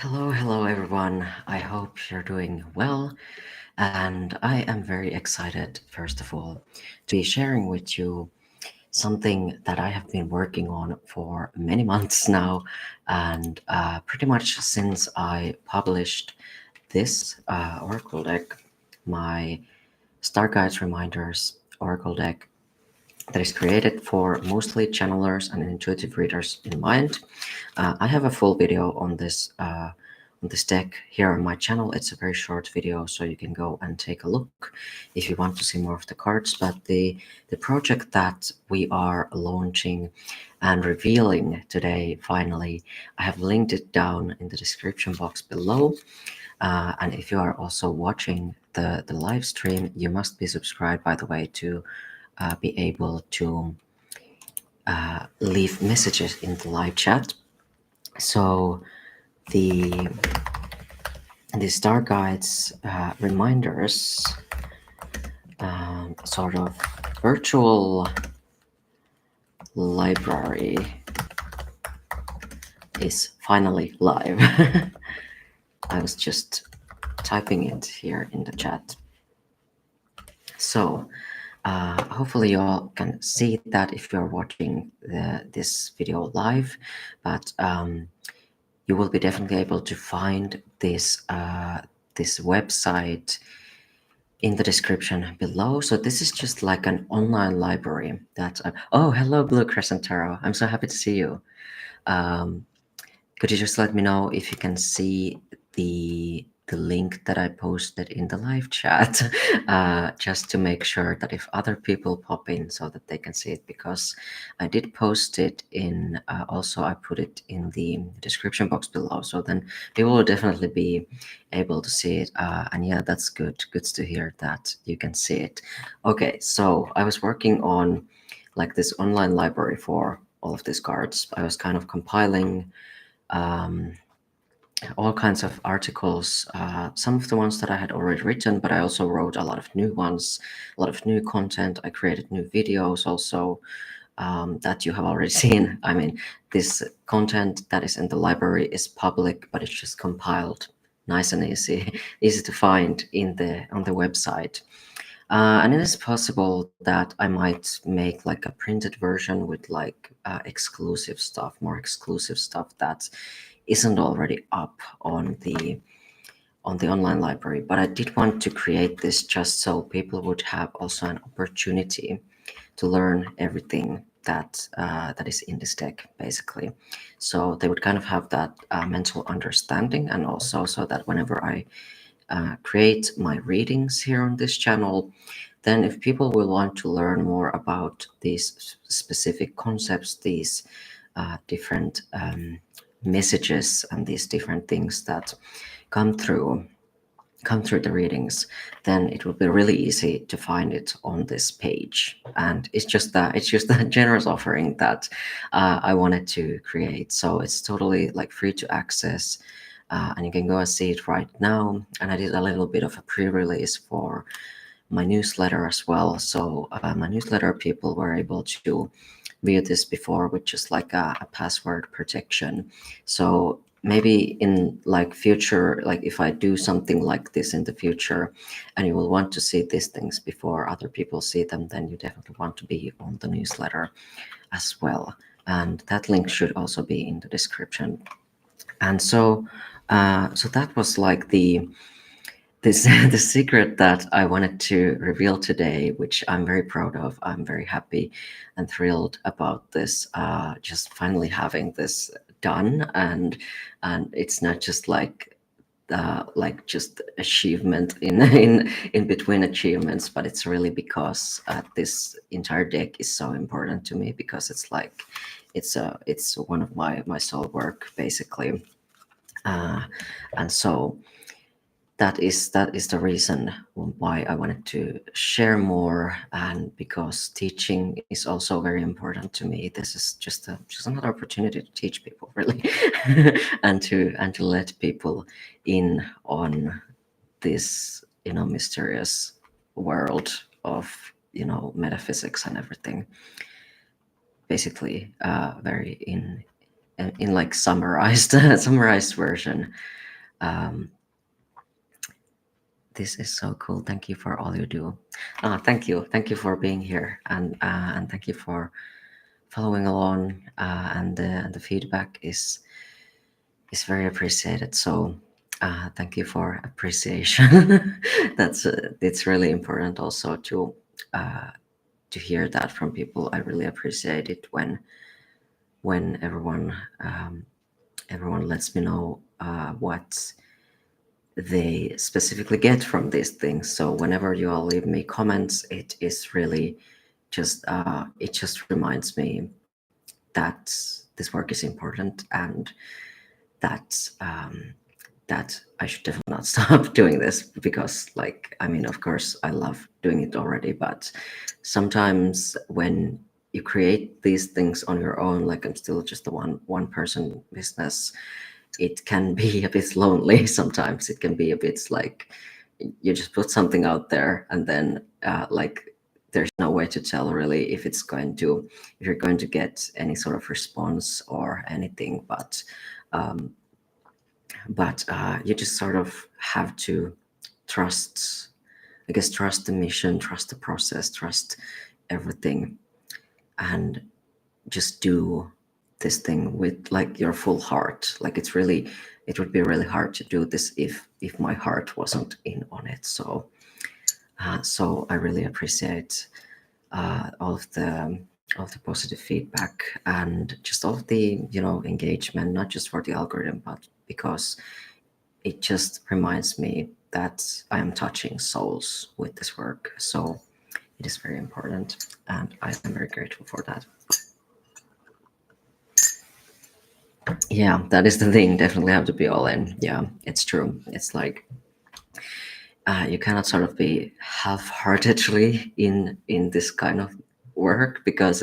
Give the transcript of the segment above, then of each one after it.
Hello everyone. I hope you're doing well. And I am very excited, first of all, to be sharing with you something that I have been working on for many months now. And pretty much since I published this Oracle deck, my Star Guides Reminders Oracle deck that is created for mostly channelers and intuitive readers in mind. I have a full video on this deck here on my channel. It's a very short video, so you can go and take a look if you want to see more of the cards. But the project that we are launching and revealing today, finally, I have linked it down in the description box below. And if you are also watching the live stream, you must be subscribed, by the way, to be able to leave messages in the live chat. So the Star Guides reminders sort of virtual library is finally live. I was just typing it here in the chat. So hopefully you all can see that if you're watching this video live, but you will be definitely able to find this this website in the description below. So this is just like an online library that oh, hello Blue Crescent Tarot, I'm so happy to see you. Could you just let me know if you can see the link that I posted in the live chat, just to make sure that if other people pop in so that they can see it, because I did post it in, also I put it in the description box below, so then people will definitely be able to see it. And yeah, that's good. Good to hear that you can see it. Okay, so I was working on like this online library for all of these cards. I was kind of compiling all kinds of articles, some of the ones that I had already written, but I also wrote a lot of new ones, a lot of new content. I created new videos also that you have already seen. I mean, this content that is in the library is public, but it's just compiled nice and easy, easy to find in on the website. And it is possible that I might make like a printed version with like exclusive stuff, more exclusive stuff that isn't already up on the online library. But I did want to create this just so people would have also an opportunity to learn everything that that is in this deck, basically. So they would kind of have that mental understanding, and also so that whenever I create my readings here on this channel, then if people will want to learn more about these specific concepts, these different messages and these different things that come through the readings, then it will be really easy to find it on this page. And it's just a generous offering that I wanted to create. So it's totally like free to access, and you can go and see it right now. And I did a little bit of a pre-release for my newsletter as well. So my newsletter people were able to view this before with just like a password protection. So maybe in like future, like if I do something like this in the future and you will want to see these things before other people see them, then you definitely want to be on the newsletter as well. And that link should also be in the description. And so so that was like this the secret that I wanted to reveal today, which I'm very proud of. I'm very happy and thrilled about this, just finally having this done. And it's not just like just achievement in in between achievements, but it's really because this entire deck is so important to me, because it's like it's one of my soul work, basically. uh, and so that is the reason why I wanted to share more, and because teaching is also very important to me. This is just another opportunity to teach people, really, and to let people in on this, you know, mysterious world of, you know, metaphysics and everything. Basically, very in like summarized summarized version. Um, this is so cool. Thank you for all you do. Thank you for being here, and thank you for following along. And the feedback is very appreciated. So thank you for appreciation. That's it's really important also to hear that from people. I really appreciate it when everyone lets me know what they specifically get from these things. So whenever you all leave me comments, it is really just it just reminds me that this work is important, and that that I should definitely not stop doing this, because, like, I mean, of course I love doing it already, but sometimes when you create these things on your own, like I'm still just a one person business, it can be a bit lonely. Sometimes it can be a bit like you just put something out there, and then like there's no way to tell really if you're going to get any sort of response or anything. Um, but you just sort of have to trust, I guess, trust the mission, trust the process, trust everything, and just do this thing with like your full heart. Like it would be really hard to do this if my heart wasn't in on it. So I really appreciate all of the positive feedback, and just all of the engagement, not just for the algorithm, but because it just reminds me that I am touching souls with this work. So it is very important, and I am very grateful for that. Yeah, that is the thing. Definitely have to be all in. Yeah, it's true. It's like you cannot sort of be half-heartedly in this kind of work, because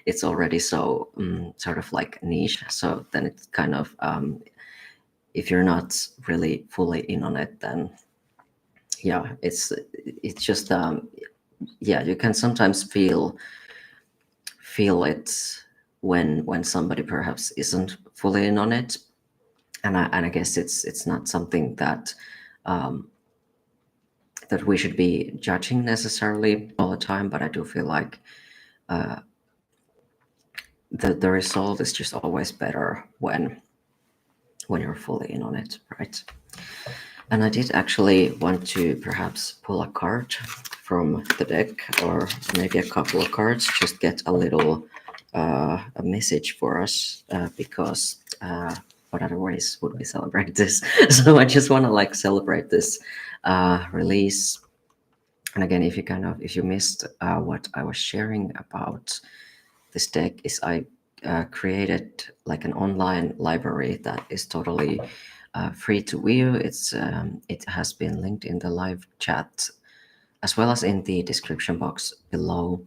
it's already so sort of like niche. So then it's kind of if you're not really fully in on it, then yeah, it's just yeah, you can sometimes feel it when somebody perhaps isn't fully in on it. And I guess it's not something um, that we should be judging necessarily all the time, but I do feel like uh, the result is just always better when you're fully in on it, right? And I did actually want to perhaps pull a card from the deck, or maybe a couple of cards, just get a little a message for us, because what other ways would we celebrate this? So I just want to like celebrate this release. And again, if you missed what I was sharing about this deck, is I created like an online library that is totally free to view. It has been linked in the live chat as well as in the description box below,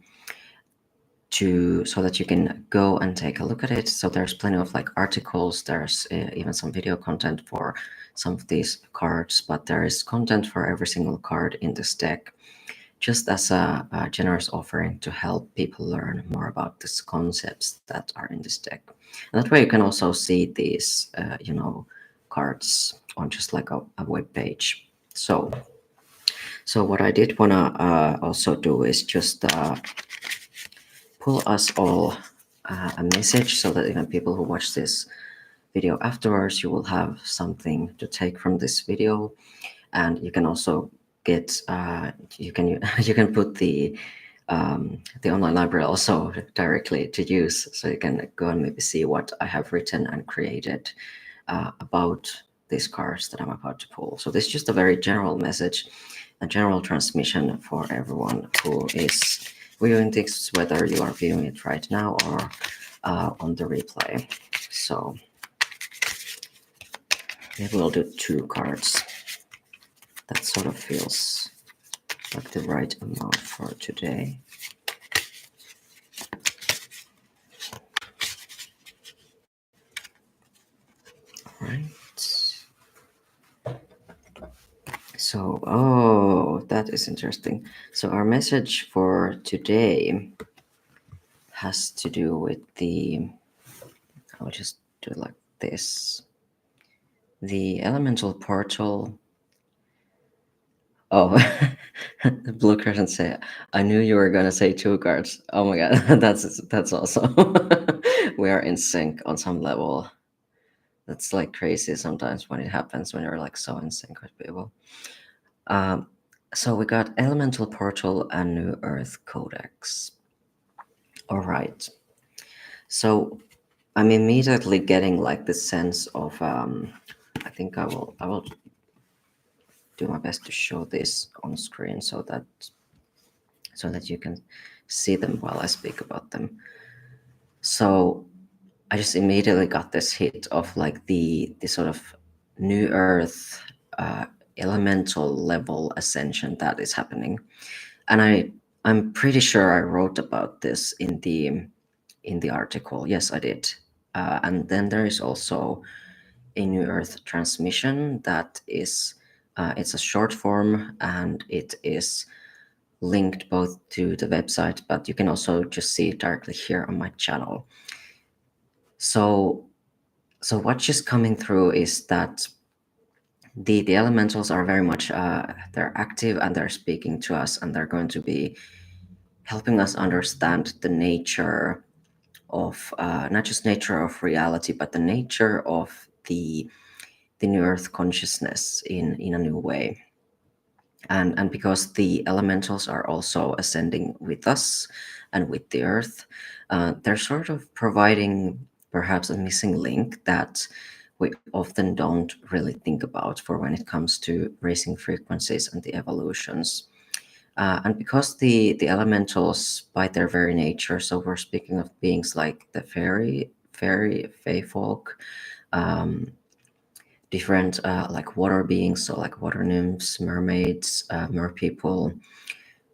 so that you can go and take a look at it. So there's plenty of like articles, there's even some video content for some of these cards, but there is content for every single card in this deck, just as a generous offering to help people learn more about these concepts that are in this deck. And that way you can also see these cards on just like a web page. So what I did want to also do is just pull us all a message, so that even people who watch this video afterwards, you will have something to take from this video. And you can also get you can you can put the online library also directly to use, so you can go and maybe see what I have written and created about these cards that I'm about to pull. So this is just a very general message, a general transmission for everyone who is viewing this, whether you are viewing it right now or on the replay. So maybe we'll do 2 cards. That sort of feels like the right amount for today. All right. So, oh, that is interesting. So our message for today has to do with I'll just do it like this. The elemental portal. Oh, the blue curtain say, I knew you were gonna say two cards. Oh my god, that's awesome. We are in sync on some level. That's like crazy sometimes when it happens when you're like so in sync with people. Um, so we got elemental portal and new earth codex. All right. So I'm immediately getting like this sense of I think I will do my best to show this on screen so that you can see them while I speak about them. So I just immediately got this hit of like the sort of new earth uh, elemental level ascension that is happening, and I'm pretty sure I wrote about this in the article. Yes, I did. And then there is also a new earth transmission that is it's a short form, and it is linked both to the website, but you can also just see it directly here on my channel. So what's just coming through is that the elementals are very much they're active, and they're speaking to us, and they're going to be helping us understand the nature of not just nature of reality, but the nature of the new earth consciousness in a new way. And because the elementals are also ascending with us and with the earth, they're sort of providing perhaps a missing link that we often don't really think about for when it comes to raising frequencies and the evolutions. And because the elementals, by their very nature, so we're speaking of beings like the fey folk, um, different like water beings, so like water nymphs, mermaids, merpeople,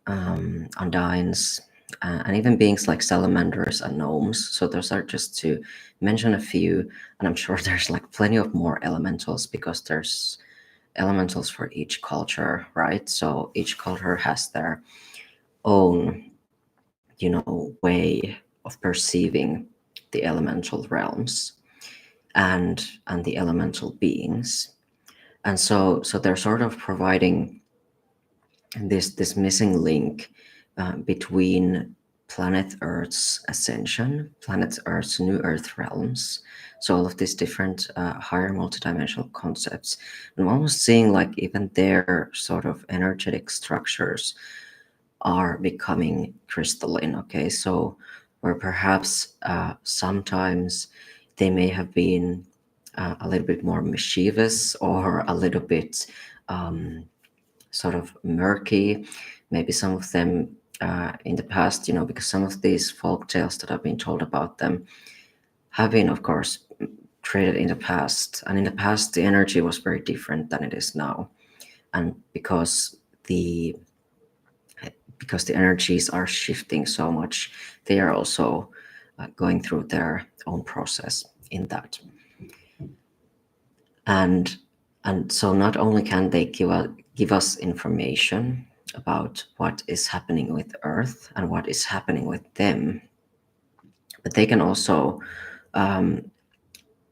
undines, and even beings like salamanders and gnomes. So those are just to mention a few, and I'm sure there's like plenty of more elementals because there's elementals for each culture, right? So each culture has their own, way of perceiving the elemental realms and the elemental beings. And so they're sort of providing this missing link between planet Earth's ascension, planet Earth's new Earth realms. So all of these different higher multidimensional concepts, and I'm almost seeing like even their sort of energetic structures are becoming crystalline. Okay, so where perhaps sometimes they may have been a little bit more mischievous or a little bit sort of murky. Maybe some of them in the past, because some of these folk tales that I've been told about them have been, of course, created in the past. And in the past, the energy was very different than it is now. And the because the energies are shifting so much, they are also going through their own process in that. And so not only can they give us information about what is happening with Earth and what is happening with them, but they can also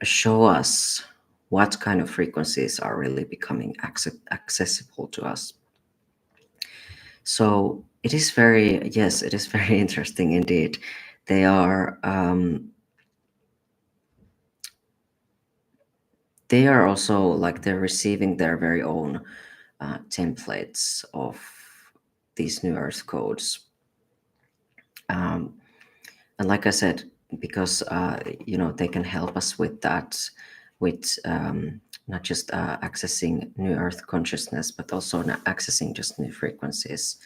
show us what kind of frequencies are really becoming accessible to us. So it is yes, it is very interesting indeed. They are also like they're receiving their very own templates of these new Earth codes. And like I said, because they can help us with that, with not just accessing new Earth consciousness, but also not accessing just new frequencies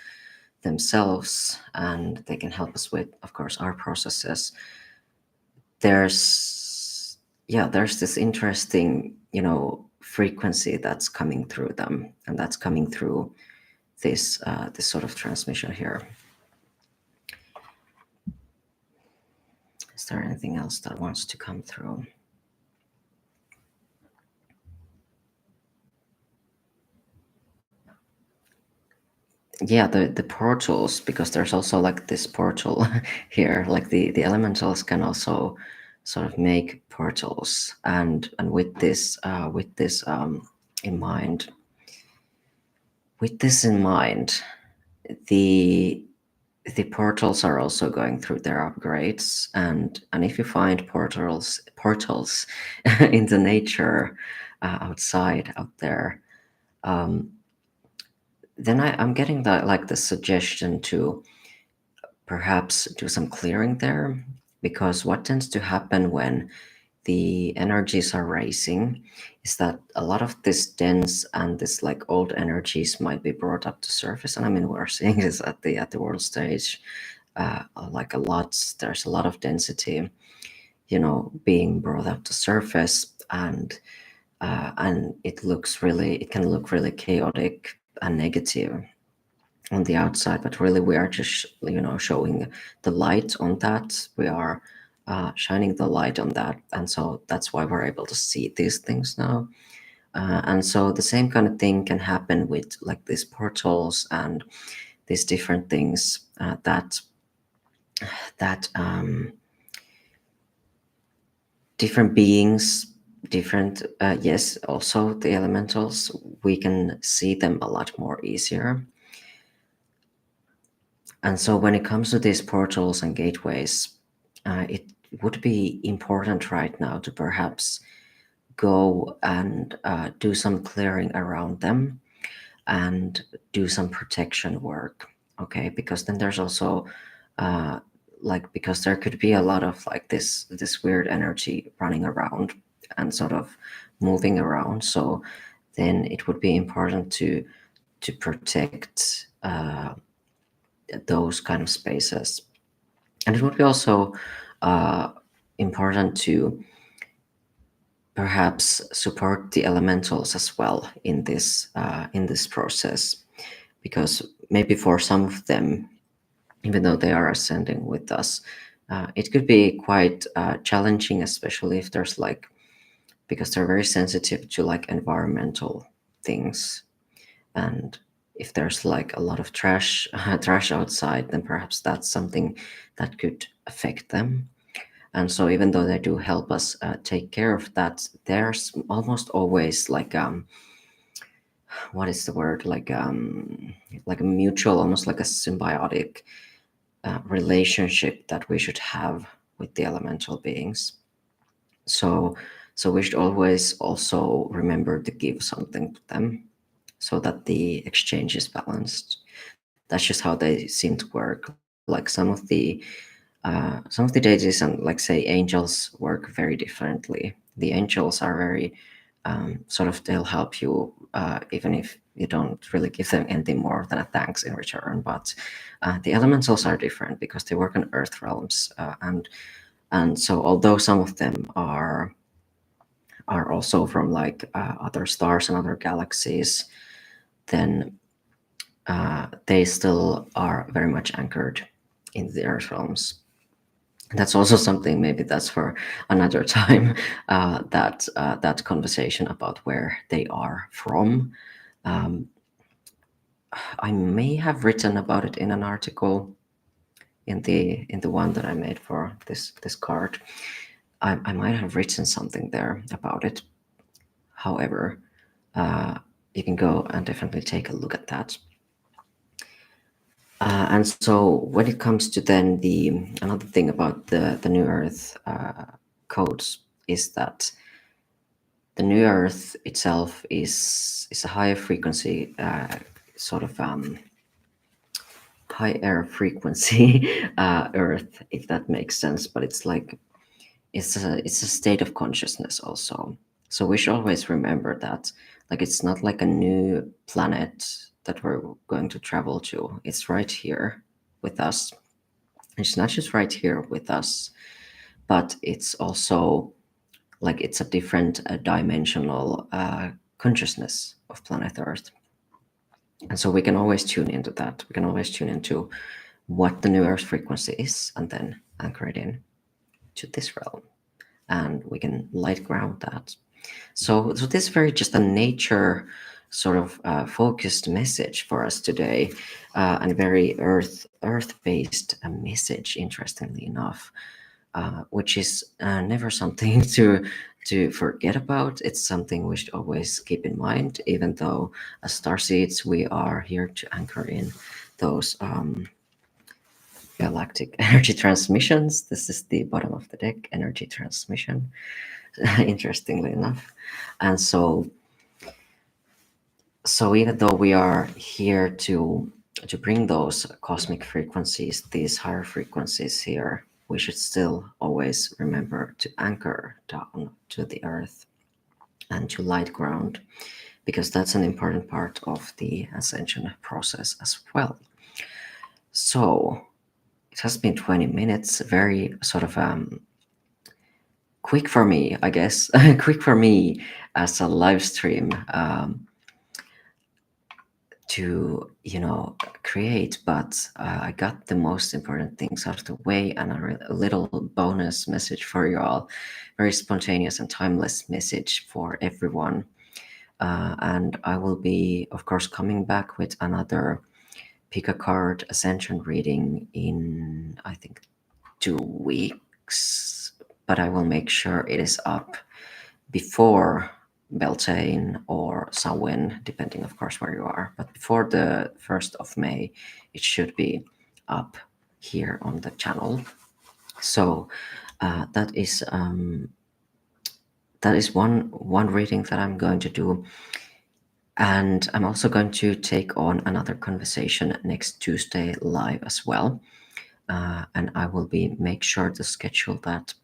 themselves, and they can help us with, of course, our processes. There's this interesting frequency that's coming through them, and that's coming through this sort of transmission here. Is there anything else that wants to come through? Yeah, the portals, because there's also like this portal here, like the elementals can also sort of make portals, and with this in mind, with this in mind, the the portals are also going through their upgrades, and if you find portals in the nature, outside out there, um, then I'm getting the suggestion to perhaps do some clearing there, because what tends to happen when the energies are racing is that a lot of this dense and this like old energies might be brought up to surface. And I mean, we're seeing this at the world stage, like a lot. There's a lot of density, being brought up to surface, and it can look really chaotic and negative on the outside, but really we are just showing the light on that. We are shining the light on that, and so that's why we're able to see these things now. And so the same kind of thing can happen with like these portals and these different things, that different beings, different yes, also the elementals, we can see them a lot more easier. And so when it comes to these portals and gateways, it would be important right now to perhaps go and do some clearing around them and do some protection work. Okay, because then there's also because there could be a lot of like this weird energy running around and sort of moving around. So then it would be important to protect those kind of spaces. And it would be also uh, important to perhaps support the elementals as well in this process, because maybe for some of them, even though they are ascending with us, it could be quite challenging, especially if there's like, because they're very sensitive to like environmental things, and if there's like a lot of trash trash outside, then perhaps that's something that could affect them. And so even though they do help us take care of that, there's almost always like what is the word, like a mutual, almost like a symbiotic relationship that we should have with the elemental beings. So we should always also remember to give something to them so that the exchange is balanced. That's just how they seem to work. Like some of the deities and like say angels work very differently. The angels are very sort of, they'll help you even if you don't really give them anything more than a thanks in return. But the elementals are different because they work on earth realms, and so although some of them are also from like other stars and other galaxies, then they still are very much anchored in the earth realms. That's also something, maybe that's for another time, that conversation about where they are from. Um, I may have written about it in an article in the one that I made for this card. I might have written something there about it. However, you can go and definitely take a look at that. And so when it comes to then the another thing about the New Earth codes is that the New Earth itself is a higher frequency sort of higher frequency Earth, if that makes sense. But it's like it's a state of consciousness also. So we should always remember that, like, it's not like a new planet that we're going to travel to. It's right here with us. It's not just right here with us, but it's also like it's a different dimensional consciousness of planet Earth. And so we can always tune into that. We can always tune into what the New Earth frequency is and then anchor it in to this realm. And we can light ground that. So this is very just a nature sort of focused message for us today, and very earth based message, interestingly enough. which is never something to forget about. It's something we should always keep in mind, even though as starseeds we are here to anchor in those galactic energy transmissions. This is the bottom of the deck, energy transmission, interestingly enough. And so even though we are here to bring those cosmic frequencies, these higher frequencies here, we should still always remember to anchor down to the earth and to light ground, because that's an important part of the ascension process as well. So it has been 20 minutes, very sort of quick for me, I guess, quick for me as a live stream. To create, but I got the most important things out of the way, and a little bonus message for you all, very spontaneous and timeless message for everyone. And I will be, of course, coming back with another pick a card ascension reading in, I think, 2 weeks, but I will make sure it is up before Beltane or Samhain, depending, of course, where you are. But before the 1st of May, it should be up here on the channel. So that is one reading that I'm going to do. And I'm also going to take on another conversation next Tuesday live as well. And I will make sure to schedule that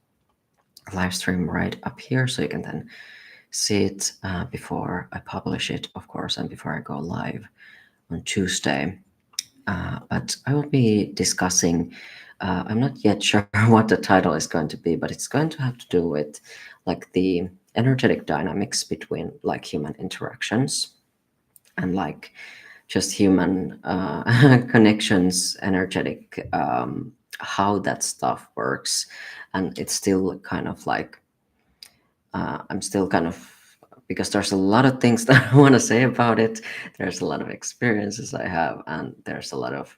live stream right up here, so you can then see it before I publish it, of course, and before I go live on Tuesday. But I will be discussing, I'm not yet sure what the title is going to be, but it's going to have to do with like the energetic dynamics between like human interactions and like just human connections, energetic, how that stuff works. And it's still kind of like, I'm still kind of, because there's a lot of things that I want to say about it. There's a lot of experiences I have, and there's a lot of,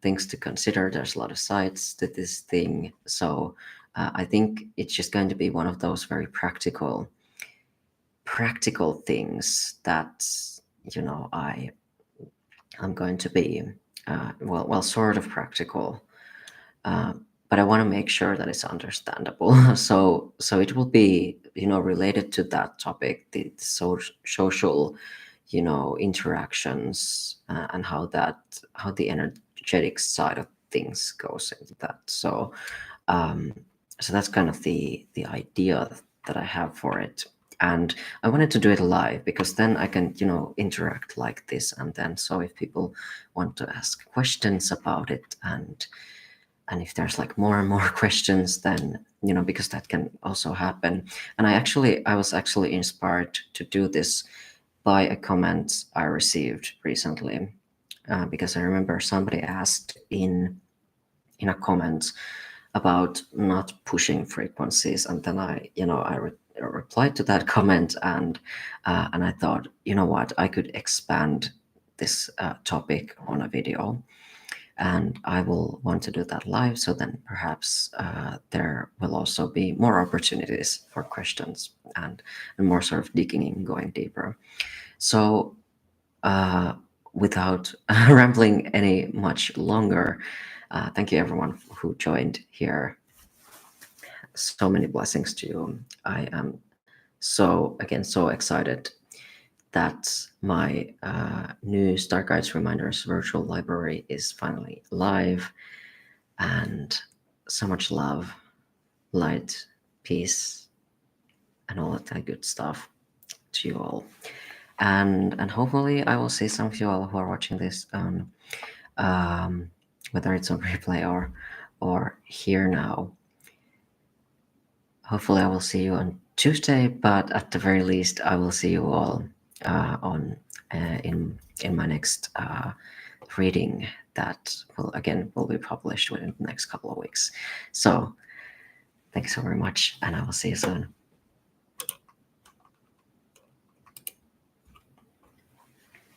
things to consider. There's a lot of sides to this thing. So I think it's just going to be one of those very practical things that, I'm going to be, sort of practical. But I want to make sure that it's understandable. So it will be, related to that topic, the social, interactions, and how the energetic side of things goes into that. So that's kind of the idea that I have for it. And I wanted to do it live because then I can, interact like this. And then, so if people want to ask questions about it, and if there's like more and more questions, then, because that can also happen. And I was actually inspired to do this by a comment I received recently, because I remember somebody asked in a comment about not pushing frequencies, and then I replied to that comment, and I thought, you know what, I could expand this topic on a video, and I will want to do that live. So then perhaps there will also be more opportunities for questions and more sort of digging in, going deeper. So without rambling any much longer, thank you everyone who joined here. So many blessings to you. I am so excited that my new Star Guides Reminders virtual library is finally live, and so much love, light, peace, and all of that good stuff to you all. And hopefully I will see some of you all who are watching this on whether it's on replay or here now. Hopefully I will see you on Tuesday, but at the very least I will see you all in my next reading that will be published within the next couple of weeks. So thank you so very much, and I will see you soon.